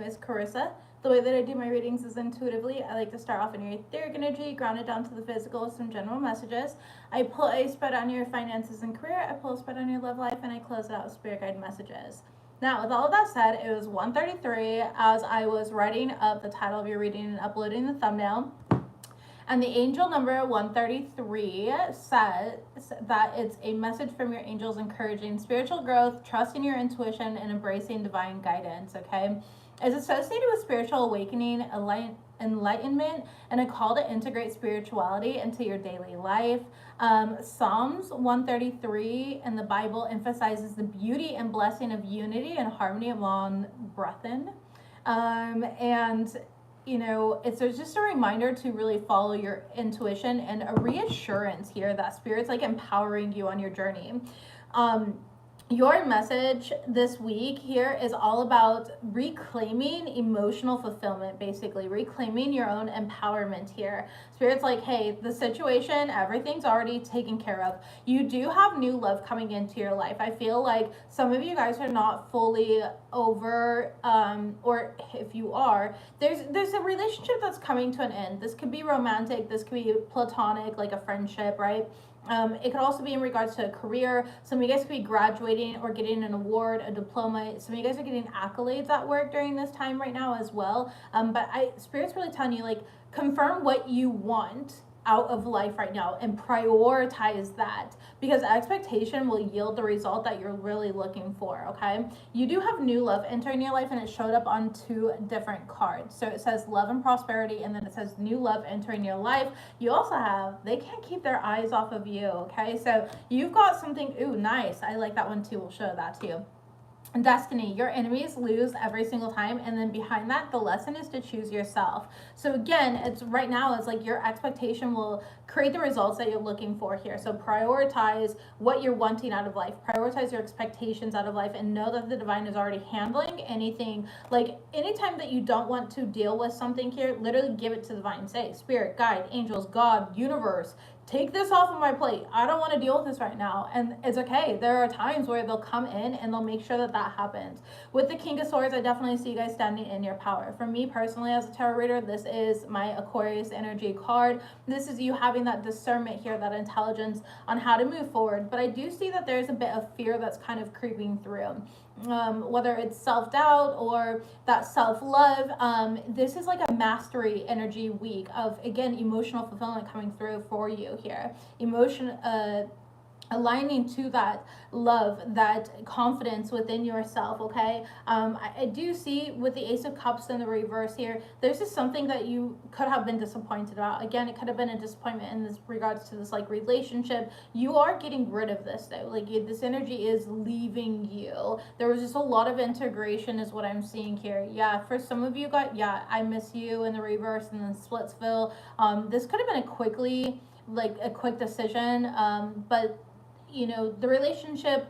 is Carissa. The way that I do my readings is intuitively. I like to start off in your etheric energy, ground it down to the physical with some general messages. I pull a spread on your finances and career, I pull a spread on your love life, and I close it out with spirit guide messages. Now, with all of that said, it was 1:33 as I was writing up the title of your reading and uploading the thumbnail. And the angel number 133 says that it's a message from your angels encouraging spiritual growth, trusting your intuition, and embracing divine guidance, okay? It's associated with spiritual awakening, enlightenment, and a call to integrate spirituality into your daily life. Psalms 133 in the Bible emphasizes the beauty and blessing of unity and harmony among brethren. And you know, it's just a reminder to really follow your intuition and a reassurance here that spirit's like empowering you on your journey. Your message this week here is all about reclaiming emotional fulfillment, basically reclaiming your own empowerment here. Spirit's like, hey, the situation, everything's already taken care of. You do have new love coming into your life. I feel like some of you guys are not fully over, or if you are, there's a relationship that's coming to an end. This could be romantic, this could be platonic, like a friendship, right? It could also be in regards to a career. Some of you guys could be graduating or getting an award, a diploma. Some of you guys are getting accolades at work during this time right now as well. But Spirit's really telling you, like, confirm what you want out of life right now and prioritize that, because expectation will yield the result that you're really looking for, okay? You do have new love entering your life, and it showed up on 2 different cards. So it says love and prosperity, and then it says new love entering your life. You also have, they can't keep their eyes off of you, okay? So you've got something, ooh, nice. I like that one too. We'll show that to you. Destiny, your enemies lose every single time, and then behind that, the lesson is to choose yourself. So again, it's right now, it's like your expectation will create the results that you're looking for here. So prioritize what you're wanting out of life, prioritize your expectations out of life, and know that the divine is already handling anything. Like anytime that you don't want to deal with something here, literally give it to the divine. Say, spirit, guide, angels, God, universe, take this off of my plate. I don't want to deal with this right now. And it's okay. There are times where they'll come in and they'll make sure that that happens. With the King of Swords, I definitely see you guys standing in your power. For me personally, as a tarot reader, this is my Aquarius energy card. This is you having that discernment here, that intelligence on how to move forward. But I do see that there's a bit of fear that's kind of creeping through. Whether it's self-doubt or that self-love, this is like a mastery energy week of, again, emotional fulfillment coming through for you here. Aligning to that love, that confidence within yourself, okay? I do see with the Ace of Cups in the reverse here, there's just something that you could have been disappointed about. Again, it could have been a disappointment in this regards to this like relationship. You are getting rid of this though. Like this energy is leaving you. There was just a lot of integration is what I'm seeing here. Yeah, for some of you guys, yeah, I miss you in the reverse and then Splitsville. This could have been a quick decision, but you know, the relationship,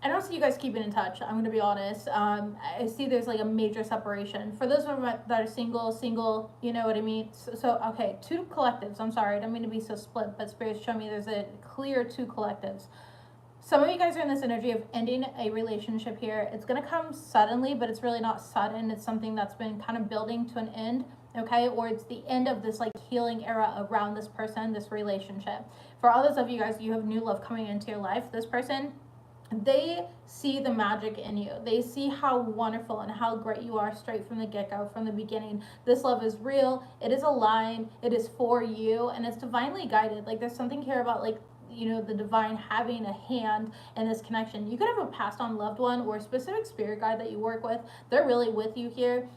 I don't see you guys keeping in touch. I'm going to be honest. I see there's like a major separation. For those of you that are single, you know what I mean? So okay, 2 collectives. I'm sorry. I don't mean to be so split, but Spirit's showing me there's a clear 2 collectives. Some of you guys are in this energy of ending a relationship here. It's going to come suddenly, but it's really not sudden. It's something that's been kind of building to an end, okay? Or it's the end of this like healing era around this person, this relationship. For others of you guys, you have new love coming into your life. This person, they see the magic in you. They see how wonderful and how great you are straight from the get-go, from the beginning. This love is real. It is aligned. It is for you, and it's divinely guided. Like there's something here about like, you know, the divine having a hand in this connection. You could have a passed on loved one or a specific spirit guide that you work with. They're really with you here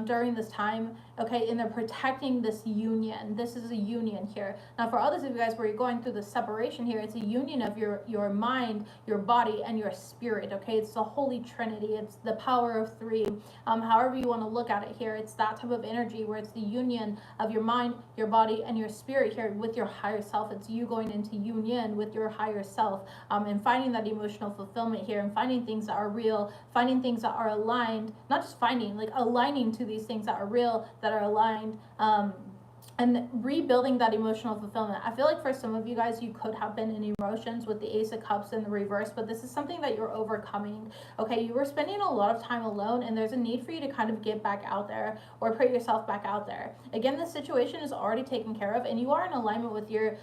during this time, okay, and they're protecting this union. This is a union here. Now, for others of you guys where you're going through the separation here, it's a union of your mind, your body, and your spirit, okay? It's the Holy Trinity. It's the power of 3. However you want to look at it here, it's that type of energy where it's the union of your mind, your body, and your spirit here with your higher self. It's you going into union with your higher self, and finding that emotional fulfillment here, and finding things that are real, finding things that are aligned, not just finding, like aligning to these things that are real, that are aligned, and rebuilding that emotional fulfillment. I feel like for some of you guys, you could have been in emotions with the Ace of Cups in the reverse, but this is something that you're overcoming. Okay, you were spending a lot of time alone, and there's a need for you to kind of get back out there or put yourself back out there. Again, this situation is already taken care of, and you are in alignment with your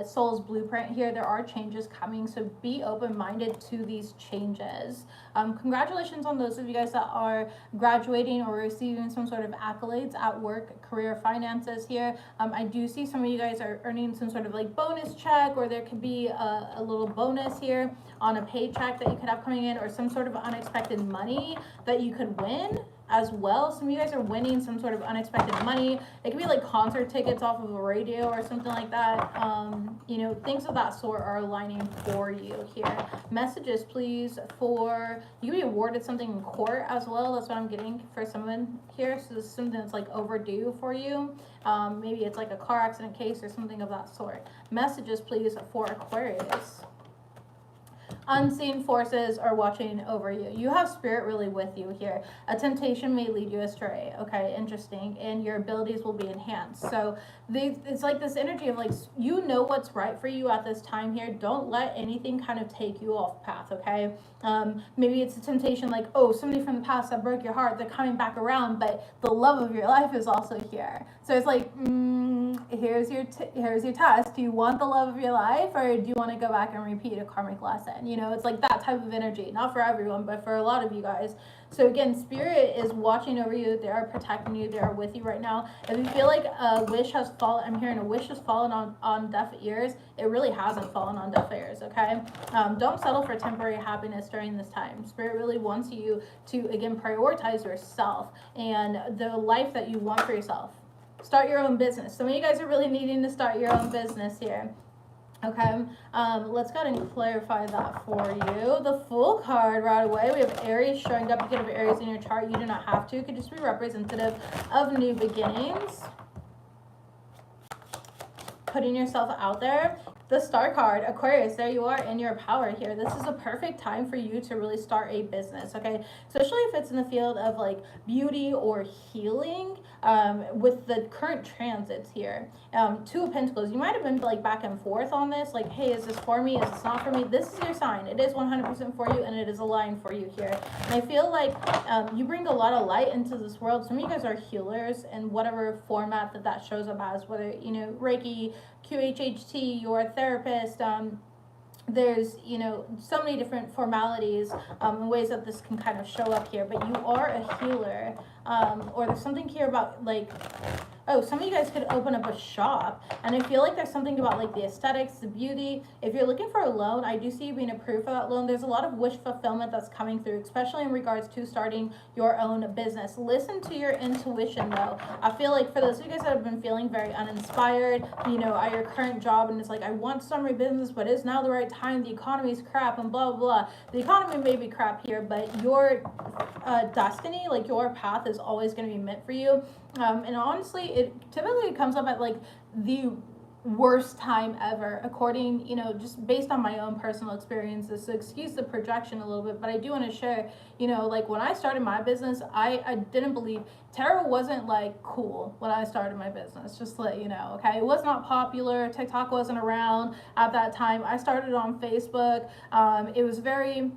soul's blueprint here. There are changes coming, so be open-minded to these changes. Congratulations on those of you guys that are graduating or receiving some sort of accolades at work, career, finances here. I do see some of you guys are earning some sort of like bonus check, or there could be a little bonus here on a paycheck that you could have coming in, or some sort of unexpected money that you could win as well. Some of you guys are winning some sort of unexpected money. It could be like concert tickets off of a radio or something like that. You know, things of that sort are aligning for you here. Messages, please, for you. Be awarded something in court as well. That's what I'm getting for someone here. So this is something that's like overdue for you. Maybe it's like a car accident case or something of that sort. Messages, please, for Aquarius. Unseen forces are watching over you. You have spirit really with you here. A temptation may lead you astray. Okay, interesting. And your abilities will be enhanced. So it's like this energy of like, you know what's right for you at this time here. Don't let anything kind of take you off path, okay? Maybe it's a temptation like, oh, somebody from the past that broke your heart, they're coming back around, but the love of your life is also here. So it's like, here's your test. Do you want the love of your life, or do you want to go back and repeat a karmic lesson? You know, it's like that type of energy. Not for everyone, but for a lot of you guys. So again, spirit is watching over you. They are protecting you. They are with you right now. If you feel like a wish has fallen, I'm hearing a wish has fallen on deaf ears. It really hasn't fallen on deaf ears, okay? Don't settle for temporary happiness during this time. Spirit really wants you to, again, prioritize yourself and the life that you want for yourself. Start your own business. Some of you guys are really needing to start your own business here. Okay, let's go ahead and clarify that for you. The Fool card right away. We have Aries showing up. You could have Aries in your chart. You do not have to. It could just be representative of new beginnings. Putting yourself out there. The Star card, Aquarius, there you are in your power here. This is a perfect time for you to really start a business, okay? Especially if it's in the field of like beauty or healing, with the current transits here. Two of Pentacles, you might have been like back and forth on this, like, hey, is this for me? Is this not for me? This is your sign. It is 100% for you, and it is aligned for you here. And I feel like you bring a lot of light into this world. Some of you guys are healers in whatever format that shows up as, whether, you know, Reiki, QHHT, you're a therapist, there's, you know, so many different formalities and ways that this can kind of show up here, but you are a healer, or there's something here about like, oh, some of you guys could open up a shop, and I feel like there's something about like the aesthetics, the beauty. If you're looking for a loan, I do see you being approved for that loan. There's a lot of wish fulfillment that's coming through, especially in regards to starting your own business. Listen to your intuition though. I feel like for those of you guys that have been feeling very uninspired, you know, at your current job, and it's like, I want to start my business, but is now the right time? The economy's crap and blah, blah, blah. The economy may be crap here, but your destiny, like your path is always going to be meant for you. And honestly, it typically comes up at like the worst time ever, according, you know, just based on my own personal experiences. So excuse the projection a little bit, but I do want to share, you know, like when I started my business, I didn't believe tarot wasn't like cool when I started my business, just to let you know, okay? It was not popular. TikTok wasn't around at that time. I started on Facebook. It was very,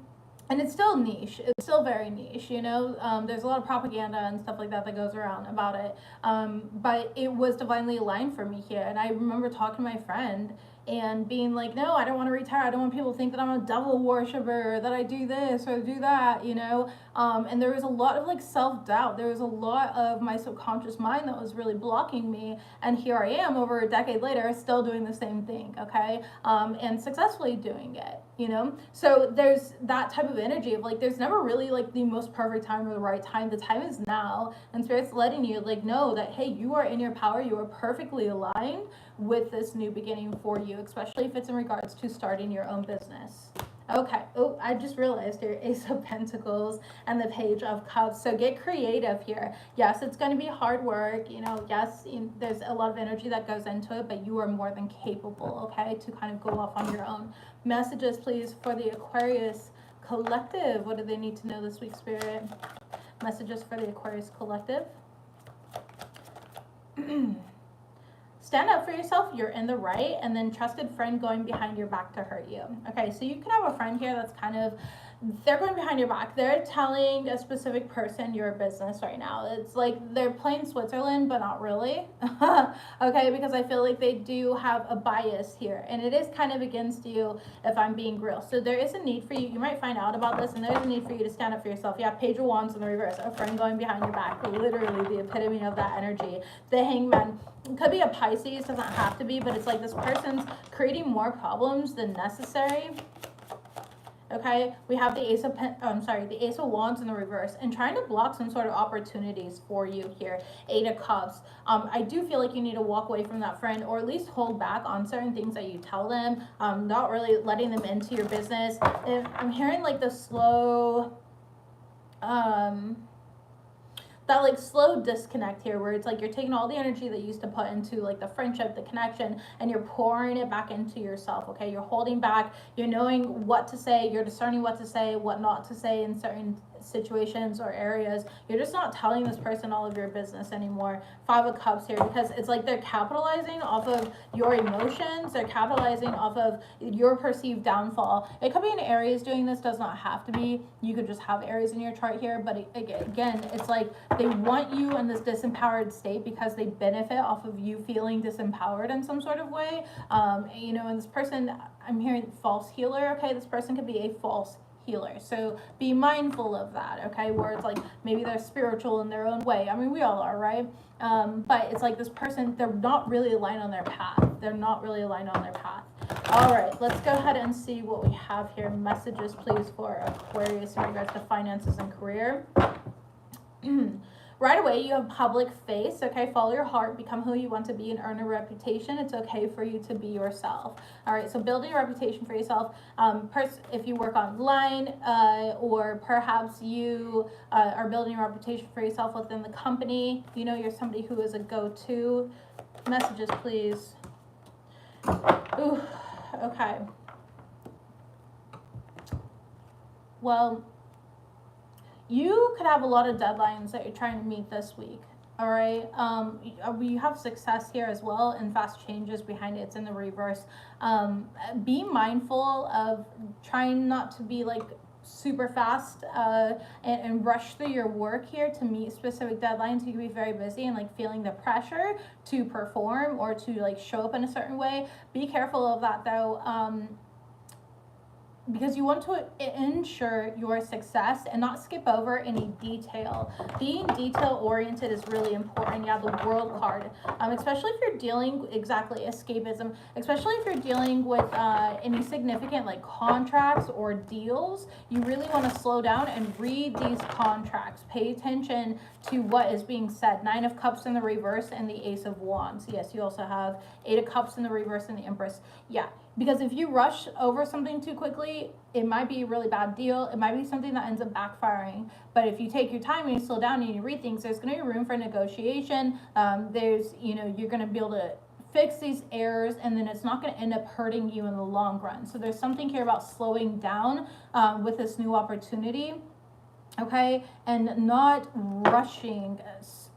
and it's still niche. It's still very niche, you know. There's a lot of propaganda and stuff like that goes around about it. But it was divinely aligned for me here. And I remember talking to my friend and being like, no, I don't want to retire. I don't want people to think that I'm a devil worshiper, or that I do this or do that, you know. And there was a lot of like self-doubt. There was a lot of my subconscious mind that was really blocking me. And here I am over a decade later, still doing the same thing, okay? And successfully doing it, you know. So there's that type of energy of like, there's never really like the most perfect time or the right time. The time is now, and Spirit's letting you like know that, hey, you are in your power. You are perfectly aligned with this new beginning for you, especially if it's in regards to starting your own business. Okay. Oh, I just realized here, Ace of Pentacles and the Page of Cups. So get creative here. Yes, it's going to be hard work. You know, yes, there's a lot of energy that goes into it, but you are more than capable, okay, to kind of go off on your own. Messages, please, for the Aquarius Collective. What do they need to know this week, Spirit? Messages for the Aquarius Collective. stand up for yourself, you're in the right, and then trusted friend going behind your back to hurt you. Okay, so you could have a friend here that's kind of, they're going behind your back. They're telling a specific person your business right now. It's like they're playing Switzerland, but not really. Okay, because I feel like they do have a bias here, and it is kind of against you if I'm being real. So there is a need for you. You might find out about this, and there's a need for you to stand up for yourself. Yeah, Page of Wands in the reverse. A friend going behind your back. Literally the epitome of that energy. The Hangman. It could be a Pisces, doesn't have to be, but it's like this person's creating more problems than necessary. Okay, we have the the Ace of Wands in the reverse, and trying to block some sort of opportunities for you here. Eight of Cups. I do feel like you need to walk away from that friend, or at least hold back on certain things that you tell them. Not really letting them into your business. If I'm hearing like the slow, that like slow disconnect here, where it's like you're taking all the energy that you used to put into like the friendship, the connection, and you're pouring it back into yourself. Okay, you're holding back, you're knowing what to say, you're discerning what to say, what not to say in certain situations or areas. You're just not telling this person all of your business anymore. Five of Cups here, because it's like they're capitalizing off of your emotions, they're capitalizing off of your perceived downfall. It could be an Aries doing this, does not have to be. You could just have Aries in your chart here, but again, it's like they want you in this disempowered state because they benefit off of you feeling disempowered in some sort of way. You know, and this person, I'm hearing false healer. Okay, this person could be a false healer, so be mindful of that. Okay, where it's like maybe they're spiritual in their own way. I mean, we all are, right? But it's like this person, they're not really aligned on their path. They're not really aligned on their path. All right, let's go ahead and see what we have here. Messages, please, for Aquarius in regards to finances and career. Right away, you have public face. Okay, follow your heart, become who you want to be, and earn a reputation. It's okay for you to be yourself. All right, so building a reputation for yourself. If you work online, or perhaps you are building a reputation for yourself within the company, you know you're somebody who is a go-to. Messages, please. Ooh, okay. Well, you could have a lot of deadlines that you're trying to meet this week. All right. You have success here as well, and fast changes behind it. It's in the reverse. Be mindful of trying not to be like super fast and rush through your work here to meet specific deadlines. You can be very busy and like feeling the pressure to perform or to like show up in a certain way. Be careful of that though. Because you want to ensure your success and not skip over any detail. Being detail oriented is really important. Yeah, the World card, especially if you're dealing escapism, especially if you're dealing with any significant like contracts or deals. You really want to slow down and read these contracts. Pay attention to what is being said. Nine of Cups in the reverse and the Ace of Wands. Yes, you also have Eight of Cups in the reverse and the Empress. Yeah. Because if you rush over something too quickly, it might be a really bad deal. It might be something that ends up backfiring. But if you take your time and you slow down and you read things, there's going to be room for negotiation. You're going to be able to fix these errors, and then it's not going to end up hurting you in the long run. So there's something here about slowing down with this new opportunity, okay, and not rushing.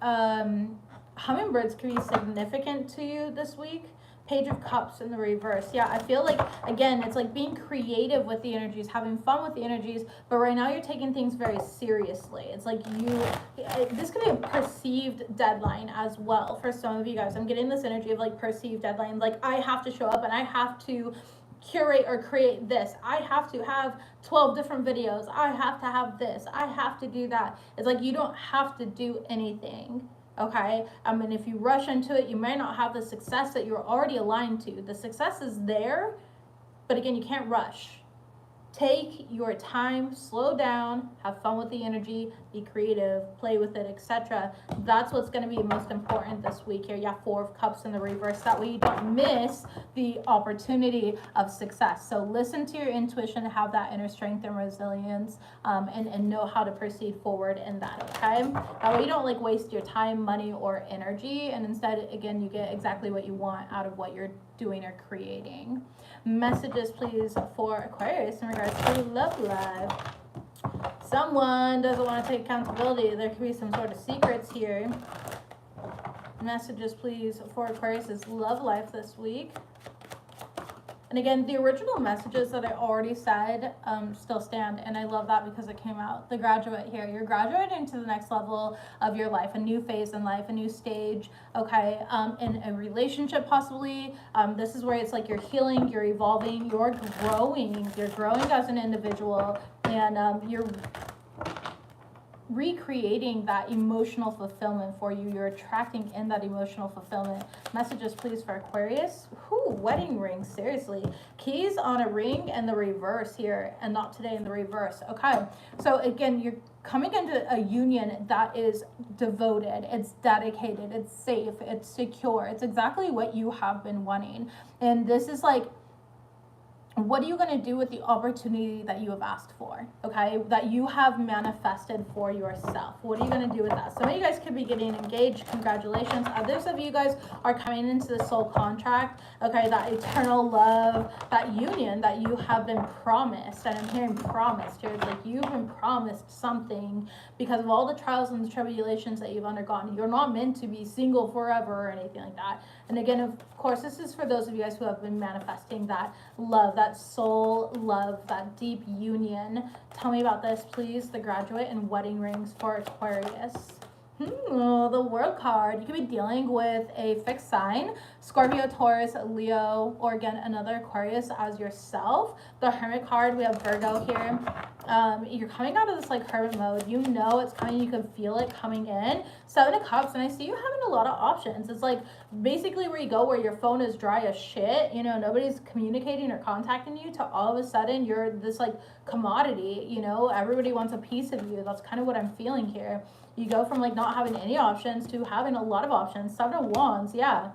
Hummingbirds can be significant to you this week. Page of Cups in the reverse. Yeah, I feel like, again, it's like being creative with the energies, having fun with the energies, but right now you're taking things very seriously. It's like this could be a perceived deadline as well for some of you guys. I'm getting this energy of like perceived deadline, like I have to show up and I have to curate or create this. I have to have 12 different videos. I have to have this. I have to do that. It's like you don't have to do anything. Okay, I mean, if you rush into it, you may not have the success that you're already aligned to. The success is there, but again, you can't rush. Take your time, slow down, have fun with the energy, be creative, play with it, etc. That's what's going to be most important this week here. Yeah, Four of Cups in the reverse. That way you don't miss the opportunity of success. So listen to your intuition, have that inner strength and resilience, and know how to proceed forward in that, okay? That way you don't like waste your time, money, or energy, and instead, again, you get exactly what you want out of what you're doing or creating. Messages, please, for Aquarius in regards to love life. Someone doesn't want to take accountability. There could be some sort of secrets here. Messages, please, for Aquarius's love life this week. And again, the original messages that I already said still stand, and I love that because it came out. The graduate here, you're graduating to the next level of your life, a new phase in life, a new stage, okay, in a relationship possibly. This is where it's like you're healing, you're evolving, you're growing as an individual, and you're recreating that emotional fulfillment for you. You're attracting in that emotional fulfillment. Messages, please, for Aquarius. Whew, wedding ring, seriously. Keys on a ring and the reverse here, and not today in the reverse. Okay, so again, you're coming into a union that is devoted, it's dedicated, it's safe, it's secure. It's exactly what you have been wanting. And this is like, what are you going to do with the opportunity that you have asked for, okay, that you have manifested for yourself? What are you going to do with that? Some of you guys could be getting engaged. Congratulations. Others of you guys are coming into the soul contract, okay, that eternal love, that union that you have been promised. And I'm hearing promised here. It's like you've been promised something because of all the trials and the tribulations that you've undergone. You're not meant to be single forever or anything like that. And again, of course, this is for those of you guys who have been manifesting that love, that soul love, that deep union. Tell me about this, please. The graduate and wedding rings for Aquarius. The World card. You could be dealing with a fixed sign, Scorpio, Taurus, Leo, or again, another Aquarius as yourself. The Hermit card, we have Virgo here. You're coming out of this like hermit mode. You know it's coming. You can feel it coming in. Seven of Cups, and I see you having a lot of options. It's like basically where you go where your phone is dry as shit. You know, nobody's communicating or contacting you, to all of a sudden you're this like commodity. You know, everybody wants a piece of you. That's kind of what I'm feeling here. You go from like not having any options to having a lot of options. Seven of Wands, yeah.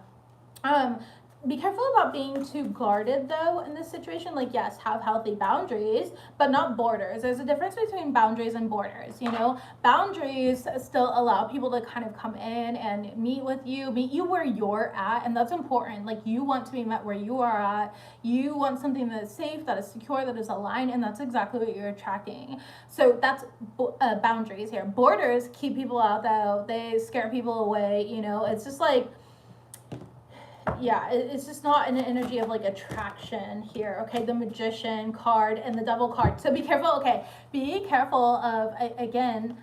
Be careful about being too guarded though in this situation. Like, yes, have healthy boundaries, but not borders. There's a difference between boundaries and borders, you know. Boundaries still allow people to kind of come in and meet you where you're at, and that's important. Like, you want to be met where you are at. You want something that is safe, that is secure, that is aligned, and that's exactly what you're attracting. So that's boundaries here. Borders keep people out though. They scare people away, you know. It's just like, yeah, it's just not an energy of like attraction here. Okay, the Magician card and the Devil card. So be careful. Okay, be careful of, again,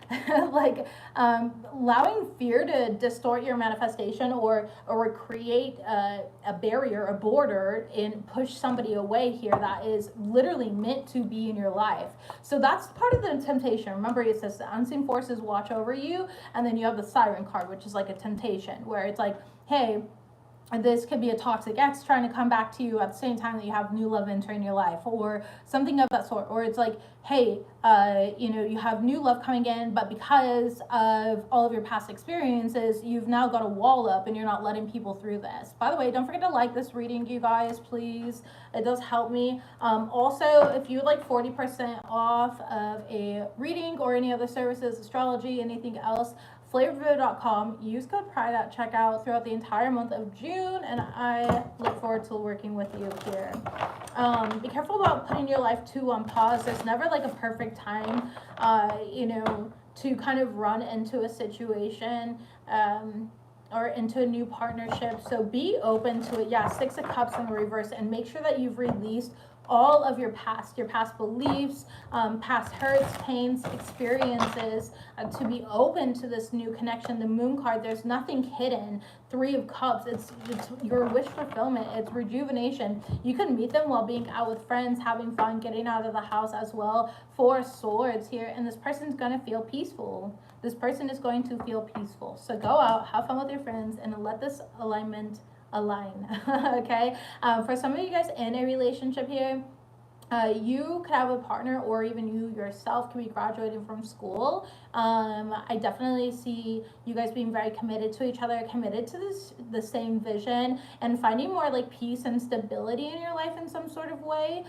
like allowing fear to distort your manifestation or create a barrier, a border, and push somebody away here that is literally meant to be in your life. So that's part of the temptation. Remember, it says the unseen forces watch over you, and then you have the Siren card, which is like a temptation where it's like, hey, this could be a toxic ex trying to come back to you at the same time that you have new love entering your life, or something of that sort. Or it's like, hey, you know, you have new love coming in, but because of all of your past experiences, you've now got a wall up and you're not letting people through this. By the way, don't forget to like this reading, you guys, please. It does help me. Also, if you would like 40% off of a reading or any other services, astrology, anything else, FlavoredVivid.com. Use code PRIDE at checkout throughout the entire month of June, and I look forward to working with you here. Be careful about putting your life too on pause. There's never like a perfect time, you know, to kind of run into a situation or into a new partnership. So be open to it. Yeah, Six of Cups in the reverse, and make sure that you've released all of your past beliefs, past hurts, pains, experiences, to be open to this new connection. The Moon card, there's nothing hidden. Three of Cups, it's your wish fulfillment, it's rejuvenation. You can meet them while being out with friends, having fun, getting out of the house as well. Four Swords here, and this person's gonna feel peaceful. This person is going to feel peaceful. So go out, have fun with your friends, and let this alignment align. Okay, for some of you guys in a relationship here, you could have a partner, or even you yourself could be graduating from school. I definitely see you guys being very committed to each other, committed to the same vision, and finding more like peace and stability in your life in some sort of way.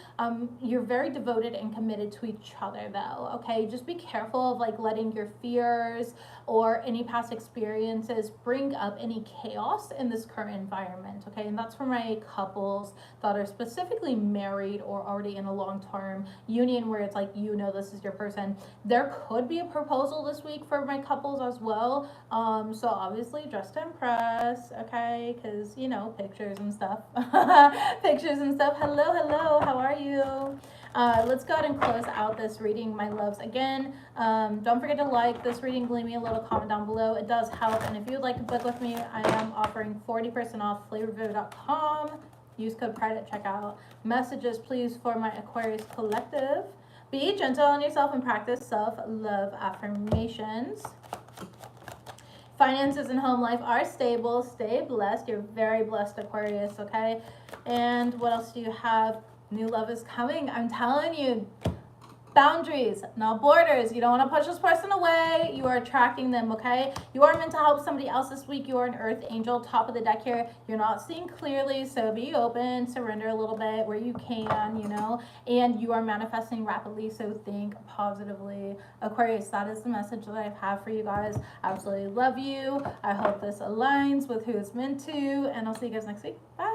You're very devoted and committed to each other though, okay? Just be careful of like letting your fears or any past experiences bring up any chaos in this current environment, okay? And that's for my couples that are specifically married or already in a a long-term union where it's like, you know, this is your person. There could be a proposal this week for my couples as well. So obviously dress to impress, okay? Because, you know, pictures and stuff. Pictures and stuff. Hello, hello, how are you? Let's go ahead and close out this reading, my loves. Again, don't forget to like this reading, leave me a little comment down below. It does help. And if you'd like to book with me, I am offering 40% off FlavoredVivid.com. Use code PRIDE at checkout. Messages, please, for my Aquarius collective. Be gentle on yourself and practice self-love affirmations. Finances and home life are stable. Stay blessed. You're very blessed, Aquarius, okay? And what else do you have? New love is coming. I'm telling you. Boundaries, not borders. You don't want to push this person away. You are attracting them, okay? You are meant to help somebody else this week. You are an earth angel, top of the deck here. You're not seeing clearly, so be open, surrender a little bit where you can, you know, and you are manifesting rapidly, so think positively. Aquarius, that is the message that I have for you guys. Absolutely love you. I hope this aligns with who it's meant to, and I'll see you guys next week. Bye.